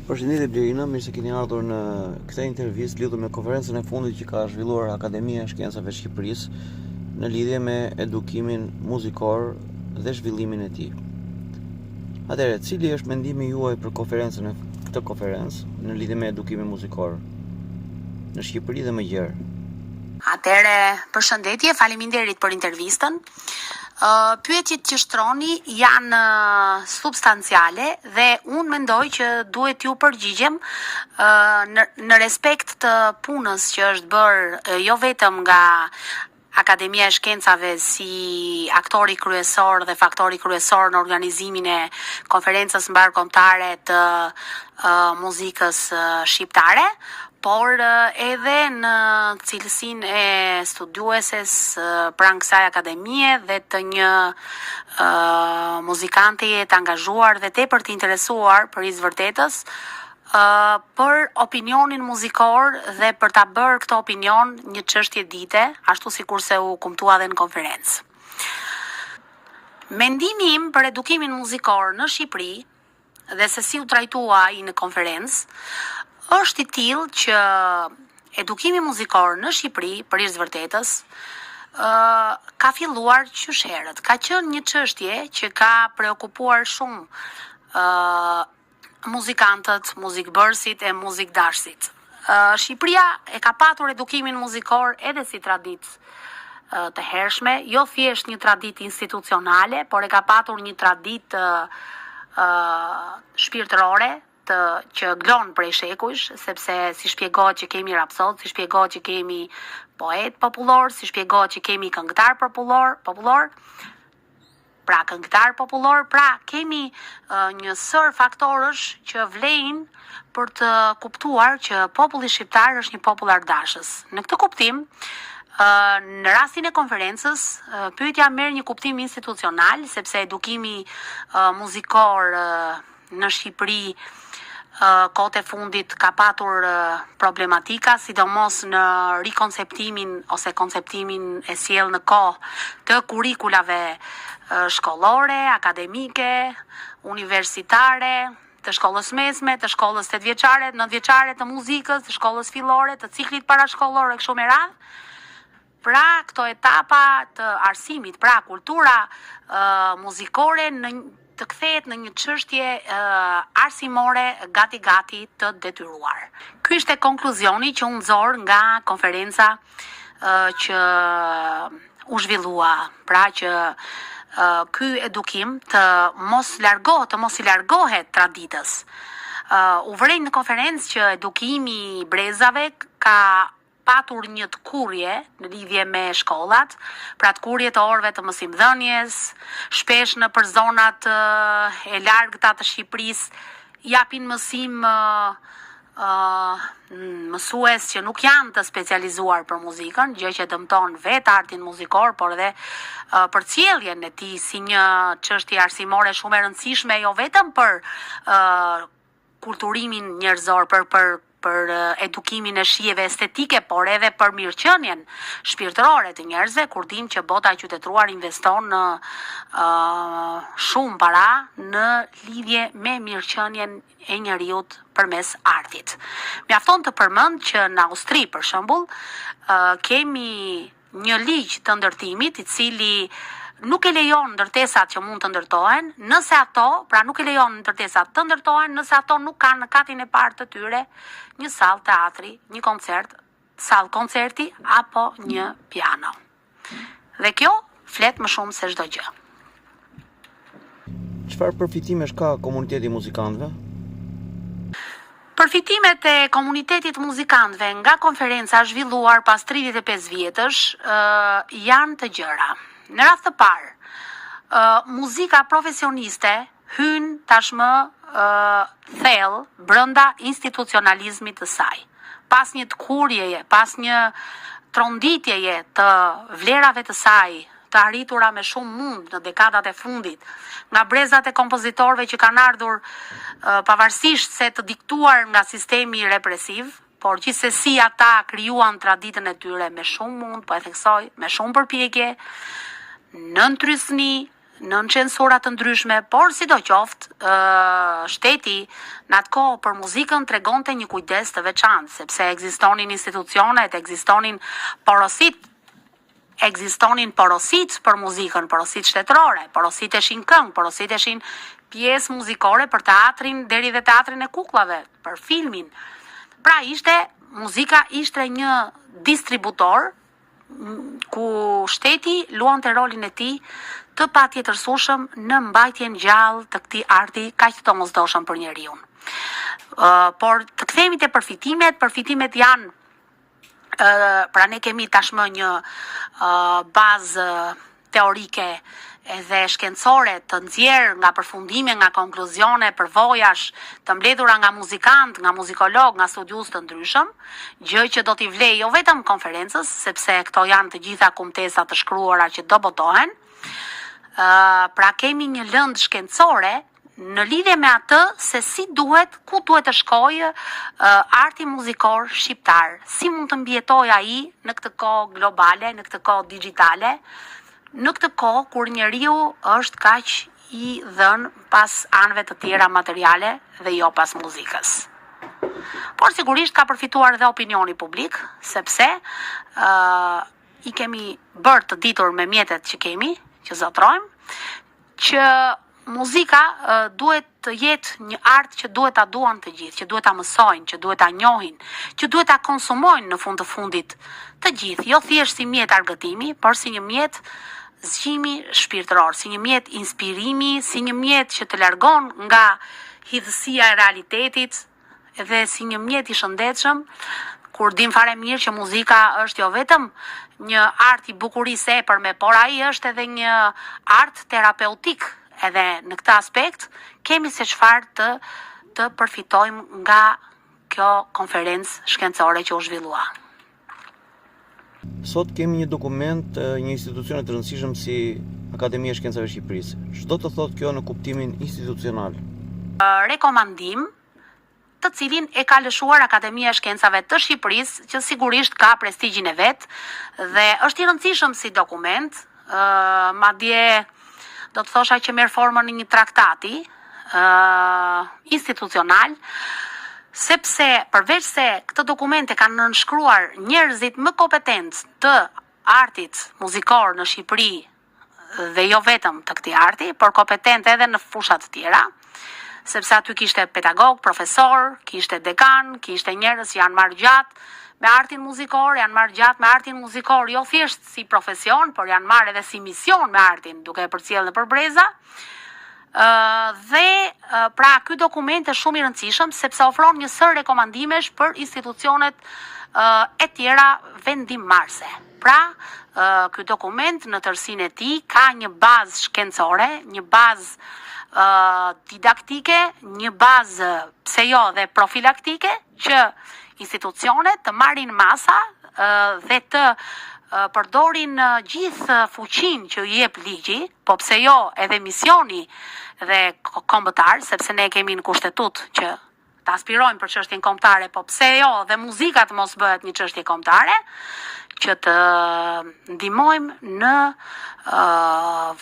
Përshëndetje Blerina, mirë se keni ardhur në këtë intervistë lidhur me konferencën e fundit që ka zhvilluar Akademia e Shkencave e Shqipërisë në lidhje me edukimin muzikor dhe zhvillimin e tij. Atëherë, cili është mendimi juaj për këtë konferencë në lidhje me edukimin muzikor në Shqipëri dhe më gjerë? Atëherë, përshëndetje, faleminderit për intervistën. Pyetjet që shtroni janë substanciale dhe unë mendoj që duhet ju përgjigjem në respekt të punës që është bërë jo vetëm nga Akademia e Shkencave si aktori kryesor dhe faktori kryesor në organizimin e konferencës mbarkombëtare të muzikës shqiptare, por edhe në cilësinë e studiueses pranë kësaj akademie dhe të një muzikante të angazhuar dhe tepër të interesuar për vërtetës për opinionin muzikor dhe për ta bërë këtë opinion një çështje dite, ashtu sikurse u kumtua dhe në konferencë. Mendimi im për edukimin muzikor në Shqipëri dhe se si u trajtua ai në konferencë është i tillë që edukimi muzikor në Shqipëri, për vërtetës, ka filluar qyshherët. Ka qenë një çështje që ka preokupuar shumë muzikantët, muzikbërësit e muzikdashësit. Shqipëria e ka patur edukimin muzikor edhe si traditë të hershme, jo thjesht një traditë institucionale, por e ka patur një traditë shpirtërore, që glon prej shekujsh, sepse si shpjegohet që kemi rapsod, si shpjegohet që kemi poet popullor, si shpjegohet që kemi këngëtar popullor, pra kemi një sër faktorësh që vlejnë për të kuptuar që populli shqiptar është një popull ardashës. Në këtë kuptim, në rastin e konferencës, pyetja merr një kuptim institucional, sepse edukimi muzikor në Shqipëri kohët e fundit ka patur problematika, sidomos në rikonceptimin ose konceptimin e sjell në kohë të kurikulave shkollore, akademike, universitare, të shkollës mesme, të shkollës 8-vjeçare, 9-vjeçare të muzikës, të shkollës fillore, të ciklit parashkollor e kështu me radhë. Pra këto etapa të arsimit, pra kultura muzikore të kthehet në një çështje arsimore gati të detyruar. Ky ishte konkluzioni që unë nxor nga konferenca që u zhvillua, pra që ky edukim të mos i largohet traditës. U vrej në konferencë që edukimi i brezave ka patur një të kurje në lidhje me shkollat, pra të kurje të orëve të mësimdhënies, shpesh në për zonat e largëta të Shqipërisë japin mësim mësues që nuk janë të specializuar për muzikën, gjë që dëmton vetë artin muzikor, por edhe përcjelljen e tij si një çështje arsimore shumë e rëndësishme, jo vetëm për kulturimin njerëzor, për edukimin e shijeve estetike, por edhe për mirëqenien shpirtërore të njerëzve, kur dim që bota e qytetëruar investon shumë para në lidhje me mirëqenien e njeriut përmes artit. Mjafton të përmend që në Austri, për shembull, kemi një ligj të ndërtimit i cili nuk e lejon ndërtesat që mund të ndërtohen, nëse ato nuk kanë në katin e parë të tyre një sallë teatri, një koncert, sallë koncerti apo një piano. Dhe kjo flet më shumë se çdo gjë. Çfarë përfitimesh ka komuniteti i muzikantëve? Përfitimet e komunitetit muzikantëve nga konferenca zhvilluar pas 35 vjetësh janë të gjëra. Në rast të parë, muzika profesioniste hyn tashmë thellë brenda institucionalizmit të saj. Pas një të kurjeje, pas një tronditjeje të vlerave të saj, të arritura me shumë mund në dekadat e fundit, nga brezat e kompozitorëve që kanë ardhur pavarësisht se të diktuar nga sistemi represiv, por gjithsesi ata krijuan traditën e tyre me shumë mund, po e theksoj, me shumë përpjekje, në ndrysni në censura të ndryshme, por sidoqoftë shteti në atë kohë për muzikën tregonte një kujdes të veçantë, sepse ekzistonin institucionet, ekzistonin porosit për muzikën, porosit shtetërore, porositeshin këngë, porositeshin pjesë muzikore për teatrin deri dhe teatrin e kukullave, për filmin. Pra muzika ishte një distributor ku shteti luante rolin e tij të patjetërsueshëm në mbajtjen gjallë të këtij arti kaq të domosdoshëm për njeriu. Por të kthehemi te përfitimet janë pra ne kemi tashmë një bazë teorike edhe shkencore të nxjerrë nga përfundime, nga konkluzione, përvojash të mbledhura nga muzikant, nga muzikolog, nga studius të ndryshëm, gjë që do t'i vlej jo vetëm konferencës, sepse këto janë të gjitha kumtesa të shkruara që do botohen. Pra kemi një lëndë shkencore në lidhje me atë se ku duhet të shkojë arti muzikor shqiptar, si mund të mbijetojë ai në këtë kohë globale, në këtë kohë digjitale, në këtë kohë kur njeriu është kaq i dhënë pas anëve të tjera materiale dhe jo pas muzikës. Por sigurisht ka përfituar edhe opinioni publik, sepse i kemi bërë të ditur me mjetet që kemi, që zotrojmë, që muzika duhet të jetë një art që duhet ta duan të gjithë, që duhet ta mësojnë, që duhet ta njohin, që duhet ta konsumojnë në fund të fundit të gjithë, jo thjesht si mjet argëtimi, por si një mjet zgjimi shpirtëror, si një mjet inspirimi, si një mjet që të largon nga hidhësia e realitetit dhe si një mjet i shëndetshëm, kur dim fare mirë që muzika është jo vetëm një art i bukurisë epërme, por ai është edhe një art terapeutik. Edhe në këtë aspekt kemi se çfarë të përfitojmë nga kjo konferencë shkencore që u zhvillua. Sot kemi një dokument, një institucion të rëndësishëm si Akademia e Shkencave Shqipërisë. Ç'do të thotë kjo në kuptimin institucional? Rekomandim të cilin e ka lëshuar Akademia e Shkencave të Shqipërisë, që sigurisht ka prestigjin e vet dhe është i rëndësishëm si dokument, madje do të thosha që merr formën në një traktati institucional, sepse përveç se këtë dokumente kanë nënshkruar njerëzit më kompetent të artit muzikor në Shqipëri dhe jo vetëm të këtij arti, por kompetent edhe në fusha të tjera, sepse aty kishte pedagog, profesor, kishte dekan, kishte njerëz që janë marrë gjatë me artin muzikor, janë marrë gjatë me artin muzikor, jo thjesht si profesion, por janë marrë edhe si mision me artin, duke e përcjellë në përbreza. Pra ky dokument është shumë i rëndësishëm sepse ofron një sër rekomandimesh për institucionet e tjera vendimmarrëse. Pra, ky dokument në tërësinë e tij ka një bazë shkencore, një bazë didaktike, një bazë pse jo dhe profilaktike që institucionet të marrin masa dhe të përdorin gjithë fuqinë që i jep ligji, po pse jo edhe misioni dhe kombëtar, sepse ne kemi në kushtetut që të aspirojmë për çështjen kombëtare, po pse jo dhe muzika të mos bëhet një çështje kombëtare, që të ndihmojmë në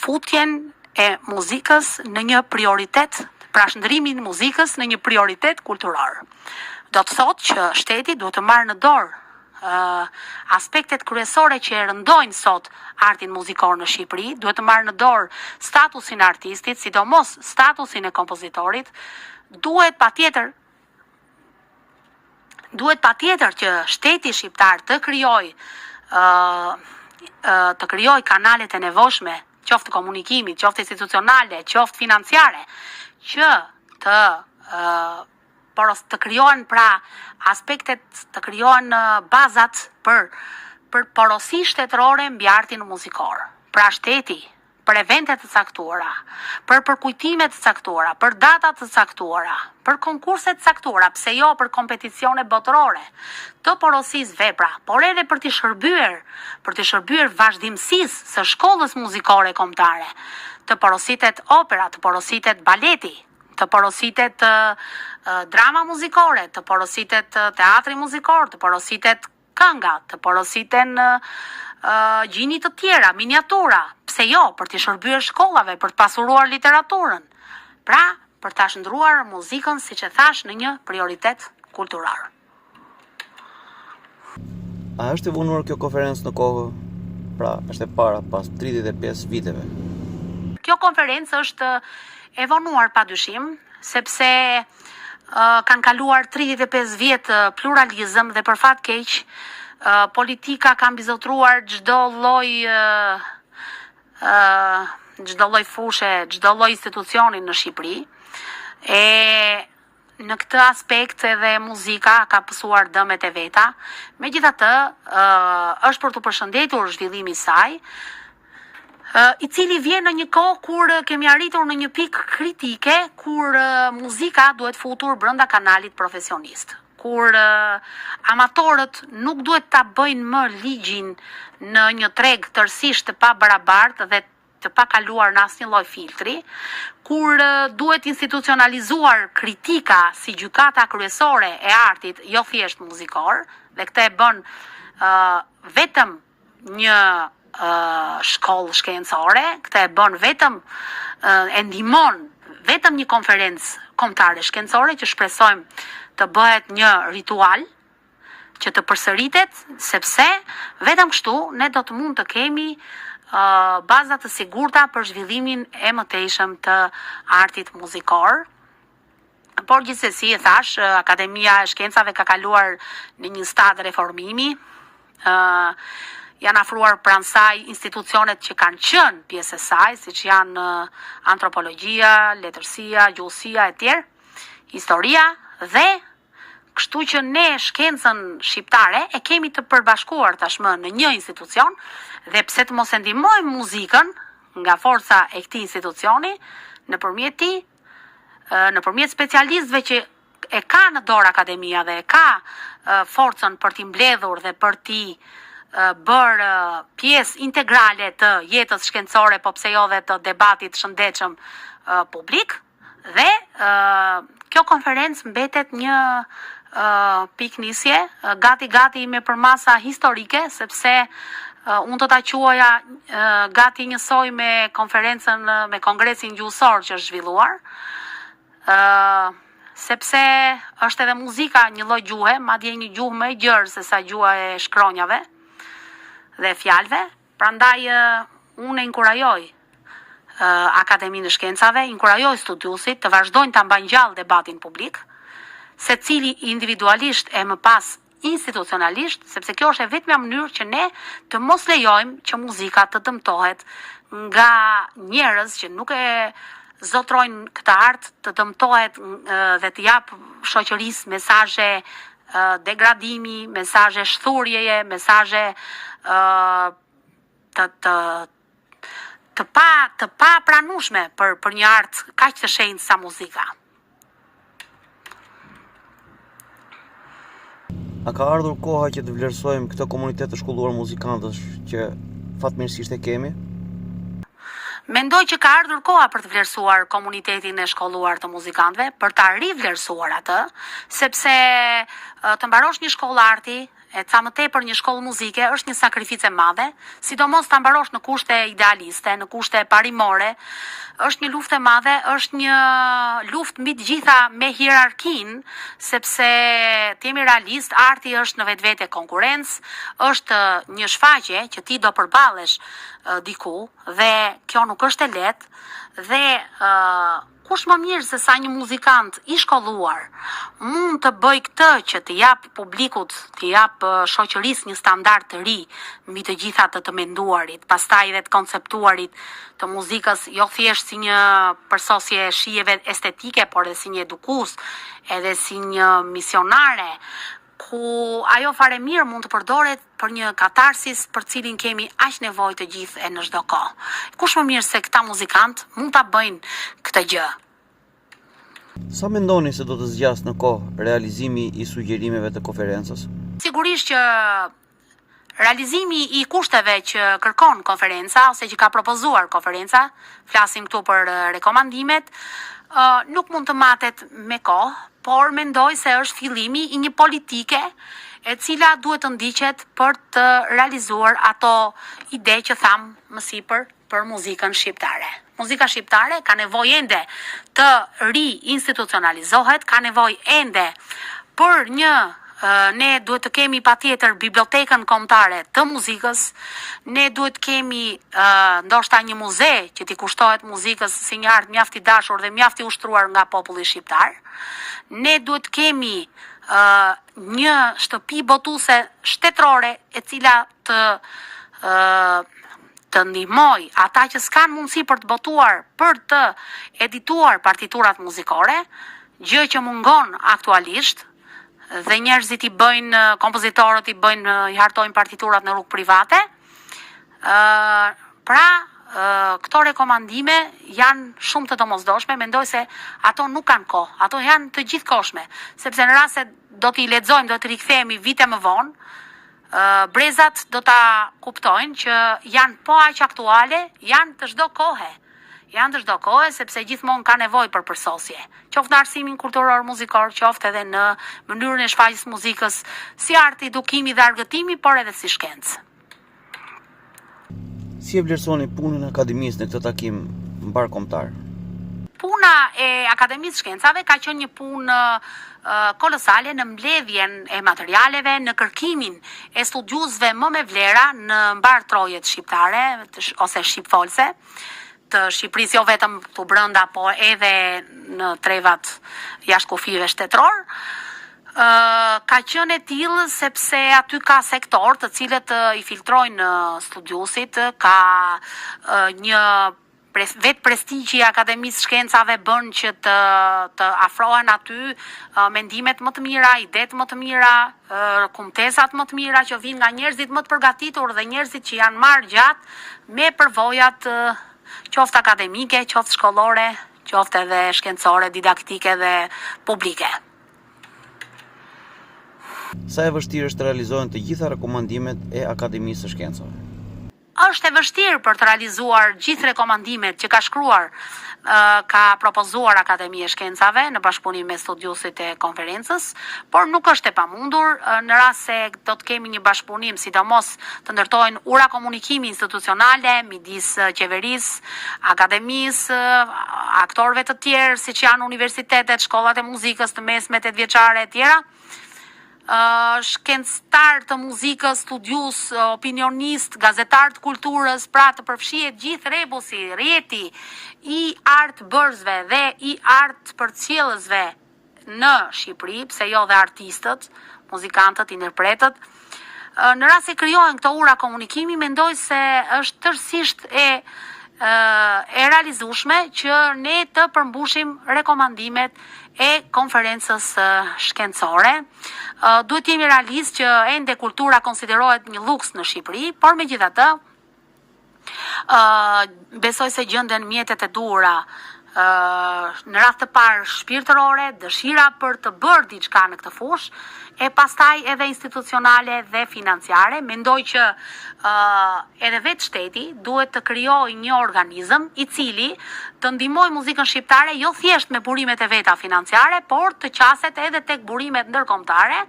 futjen e muzikës në një prioritet, pra shndrimin e muzikës në një prioritet kulturor. Do të thotë që shteti duhet të marrë në dorë aspektet kryesore që e rëndojnë sot artin muzikor në Shqipëri, duhet të marrë në dorë statusin e artistit, sidomos statusin e kompozitorit, duhet patjetër që shteti shqiptar të krijojë kanalet e nevojshme, qoftë komunikimit, qoftë institucionale, qoftë financiare, që të krijohen pra aspektet, të krijohen bazat për porosi shtetërore mbi artin muzikor. Pra shteti, për evente të caktuara, për përkujtime të caktuara, për data të caktuara, për konkurse të caktuara, pse jo për kompeticione botërore, të porosis vepra, por edhe për të shërbyer vazhdimësisë së shkollës muzikore kombëtare, të porositet opera, të porositet baleti, të porositet drama muzikore, të porositet teatri muzikor, të porositet kënga, të porositen gjini të tjera, miniatura, pse jo, për të shërbyer shkollave, për të pasuruar literaturën. Pra, për ta shndruar muzikën, siç e thash, në një prioritet kulturar. A është e vonuar kjo konferencë në kohë? Pra, është e para pas 35 viteve. Kjo konferencë është e vonuar padyshim, sepse kanë kaluar 35 vjet pluralizëm dhe për fat keq politika ka mbizotruar çdo lloj fushë, çdo lloj institucioni në Shqipëri. E në këtë aspekt edhe muzika ka pësuar dëmet e veta. Megjithatë, është për të përshëndetur zhvillimi i saj, i cili vjen në një kohë kur kemi arritur në një pikë kritike, kur muzika duhet futur brenda kanalit profesionist, kur amatorët nuk duhet ta bëjnë më ligjin në një treg tërësisht të pabarabartë dhe të pa kaluar në asnjë lloj filtri, kur duhet institucionalizuar kritika si gjykata kryesore e artit, jo thjesht muzikor, dhe këtë e bën vetëm një shkollë shkencore, këtë e bën vetëm e ndihmon vetëm një konferencë kombëtare shkencore që shpresojmë të bëhet një ritual që të përsëritet, sepse vetëm kështu ne do të mund të kemi baza të sigurta për zhvillimin e mëtejshëm të artit muzikor. Por gjithsesi, e thash, Akademia e Shkencave ka kaluar në një stad reformimi. Janë afruar pranë saj institucionet që kanë qenë pjesë e saj, siç janë antropologjia, letërsia, gjuhësia e tjerë, historia dhe kështu që ne shkencën shqiptare e kemi të përbashkuar tashmë në një institucion dhe pse të mos e ndihmojmë muzikën nga forca e këtij institucioni nëpërmjet tij, nëpërmjet specialistëve që e ka në dorë Akademia dhe e ka forcën për t'i mbledhur dhe për t'i bërë pjesë integrale të jetës shkencore, po pse jo dhe të debatit shëndetshëm publik, dhe kjo konferencë mbetet një piknisje, gati me përmasa historike, sepse unë do ta quaja gati njësoj me konferencën, me kongresin gjuhësor që është zhvilluar, sepse është edhe muzika një lloj gjuhe, madje një gjuhë më e gjerë se sa gjuha e shkronjave dhe fjalëve. Prandaj unë e inkurajoj Akademinë e Shkencave, inkurajoj studiusit të vazhdojnë ta mbajnë gjallë debatin publik, secili individualisht e më pas institucionalisht, sepse kjo është e vetmja mënyrë që ne të mos lejojmë që muzika të dëmtohet nga njerëz që nuk e zotrojnë këtë art, të dëmtohet dhe të jap shoqërisë mesazhe degradimi, mesazhe shthurjeje, mesazhe të pa pranueshme për një art kaq të shenjtë sa muzika. A ka ardhur koha që të vlerësojmë këtë komunitet të shkolluar muzikantësh që fatmirësisht e kemi? Mendoj që ka ardhur koha për të vlerësuar komunitetin e shkolluar të muzikantëve, për ta rivlerësuar atë, sepse të mbarosh një shkollë arti, e ca më tepër një shkollë muzike, është një sakrificë e madhe, sidomos ta mbarosh në kushte idealiste, në kushte parimore, është një luftë e madhe, është një luftë mbi të gjitha me hierarkinë, sepse të jemi realist, arti është në vetvete konkurrencë, është një shfaqje që ti do përballesh diku dhe kjo nuk është e lehtë dhe kush më mirë se sa një muzikant i shkolluar mund të bëj këtë që të jap publikut, të jap shoqërisë një standard të ri mbi të gjitha të menduarit, pastaj dhe të konceptuarit të muzikës, jo thjesht si një përsosje shijeve estetike, por edhe si një edukues, edhe si një misionare, ku ajo fare mirë mund të përdoret për një katarsis për cilin kemi aq nevojë të gjithë e në çdo kohë. Kush më mirë se këta muzikant mund ta bëjnë këtë gjë. Sa mendoni se do të zgjas në kohë realizimi i sugjerimeve të konferencës? Sigurisht që realizimi i kushteve që kërkon konferenca ose që ka propozuar konferenca, flasim këtu për rekomandimet, nuk mund të matet me kohë, por mendoj se është fillimi i një politike e cila duhet të ndiqet për të realizuar ato ide që tham më sipër për muzikën shqiptare. Muzika shqiptare ka nevojë ende të ri-institucionalizohet, ka nevojë ende për ne duhet të kemi patjetër bibliotekën kombëtare të muzikës, ne duhet të kemi ndoshta një muze që t'i kushtohet muzikës si një art mjaft i dashur dhe mjaft i ushtruar nga populli shqiptar. Ne duhet të kemi një shtëpi botuese shtetërore e cila të ndihmoj ata që s'kan mundësi për të botuar, për të edituar partiturat muzikore, gjë që mungon aktualisht, dhe njerëzit kompozitorët i hartojnë partiturat në rrugë private. Këto rekomandime janë shumë të domosdoshme, mendoj se ato nuk kanë kohë, ato janë të gjithkohshme, sepse në rast se do t'i lexojmë, do t'i rikthehemi vite më vonë, brezat do ta kuptojnë që janë po aq aktuale, janë të çdo kohe. Janë të çdo kohë sepse gjithmonë ka nevojë për përsosje. Qoftë në arsimin kulturor muzikor, qoftë edhe në mënyrën e shfaqjes muzikës si arti, edukimi dhe argëtimi, por edhe si shkencë. Si e vlerësoni punën e Akademisë në këtë takim mbarkombëtar? Puna e Akademisë Shkencave ka qenë një punë kolosale në mbledhjen e materialeve, në kërkimin e studiuesve më me vlera në mbar trojet shqiptare ose shqipfolse të Shqipërisë, jo vetëm këtu brenda, po edhe në trevat jashtë kufive shtetëror. Ka qenë e tillë sepse aty ka sektor të cilët i filtrojnë studiuesit, ka një vetë prestigji i Akademisë Shkencave bën që të afrohen aty mendimet më të mira, idetë më të mira, kumtesat më të mira që vijnë nga njerëzit më të përgatitur dhe njerëzit që janë marrë gjatë me përvojat qoftë akademike, qoftë shkollore, qoftë edhe shkencore, didaktike dhe publike. Sa e vështirë është të realizohen të gjitha rekomandimet e Akademisë së Shkencave? Është e vështirë për të realizuar gjithë rekomandimet që ka shkruar, ka propozuar Akademia e Shkencave në bashkëpunim me studiuesit e konferencës, por nuk është e pamundur në rast se do të kemi një bashkëpunim, sidomos të ndërtojnë ura komunikimi institucionale midis qeverisë, akademisë, aktorëve të tjerë, siç janë universitetet, shkollat e muzikës të mesme, 8 vjeçare e tjera. Shkencëtar të muzikës, studius, opinionist, gazetar të kulturës, pra të përfshihet gjithë rebusi, rjeti i art bërësve dhe i art përcjellësve në Shqipëri, pse jo dhe artistët, muzikantët, interpretët. Në rast se krijohen këto ura komunikimi, mendoj se është tërësisht e realizueshme që ne të përmbushim rekomandimet e konferencës shkencore. Duhet jemi realist që ende kultura konsiderohet një luks në Shqipëri, por megjithatë besoj se gjenden mjetet e duhura në radhë të parë shpirtërore, dëshira për të bërë diçka në këtë fushë, e pastaj edhe institucionale dhe financiare. Mendoj që edhe vetë shteti duhet të krijojë një organizëm i cili të ndihmojë muzikën shqiptare jo thjesht me burimet e veta financiare, por të qaset edhe tek burimet ndërkombëtare,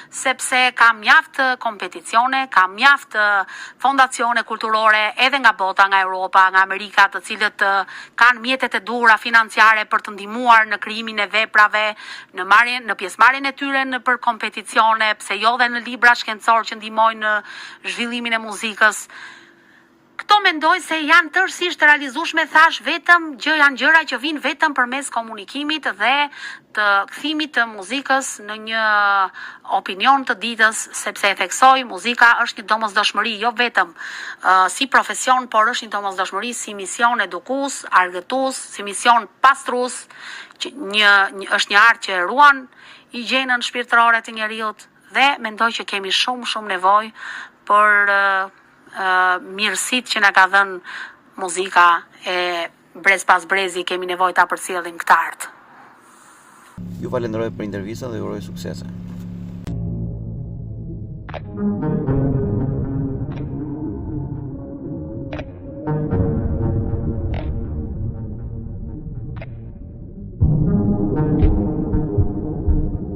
sepse ka mjaft kompeticione, ka mjaft fondacione kulturore edhe nga bota, nga Europa, nga Amerika, të cilët kanë mjetet e duhura financiare për të ndihmuar në krijimin e veprave, në pjesëmarrjen e tyre në për kompeticione, pse jo dhe në libra shkencor që ndihmojnë në zhvillimin e muzikës. Këto mendoj se janë tërësisht realizueshme, thash, vetëm janë gjëra që vijnë vetëm përmes komunikimit dhe të kthimit të muzikës në një opinion të ditës, sepse e theksoj, muzika është një domosdoshmëri, jo vetëm si profesion, por është një domosdoshmëri si mision edukues, argëtues, si mision pastrues, është një art që ruan higjienën shpirtërore të njerëzit dhe mendoj që kemi shumë nevojë për mirësitë që na ka dhënë muzika e brez pas brezi, kemi nevojë ta përcjellim këtë art. Ju falenderoj për intervistën dhe ju uroj suksese.